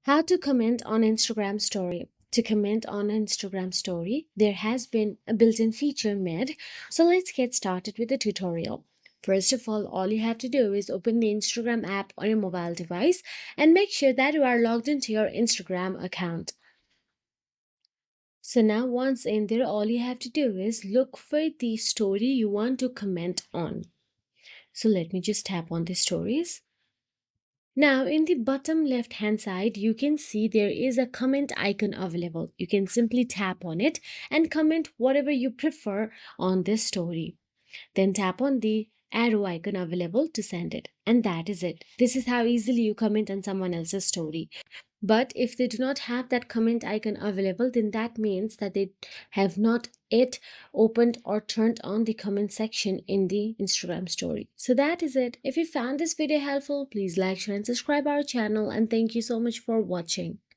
How to comment on Instagram story. To comment on an Instagram story, there has been a built-in feature made. So let's get started with the tutorial. First of all you have to do is open the Instagram app on your mobile device and make sure that you are logged into your Instagram account. So now once in there, all you have to do is look for the story you want to comment on. So let me just tap on the stories. Now, in the bottom left hand side, you can see there is a comment icon available. You can simply tap on it and comment whatever you prefer on this story. Then tap on the arrow icon available to send it. And that is it. This is how easily you comment on someone else's story. But if they do not have that comment icon available, then that means that they have not yet opened or turned on the comment section in the Instagram story. So that is it. If you found this video helpful, please like, share, and subscribe our channel. And thank you so much for watching.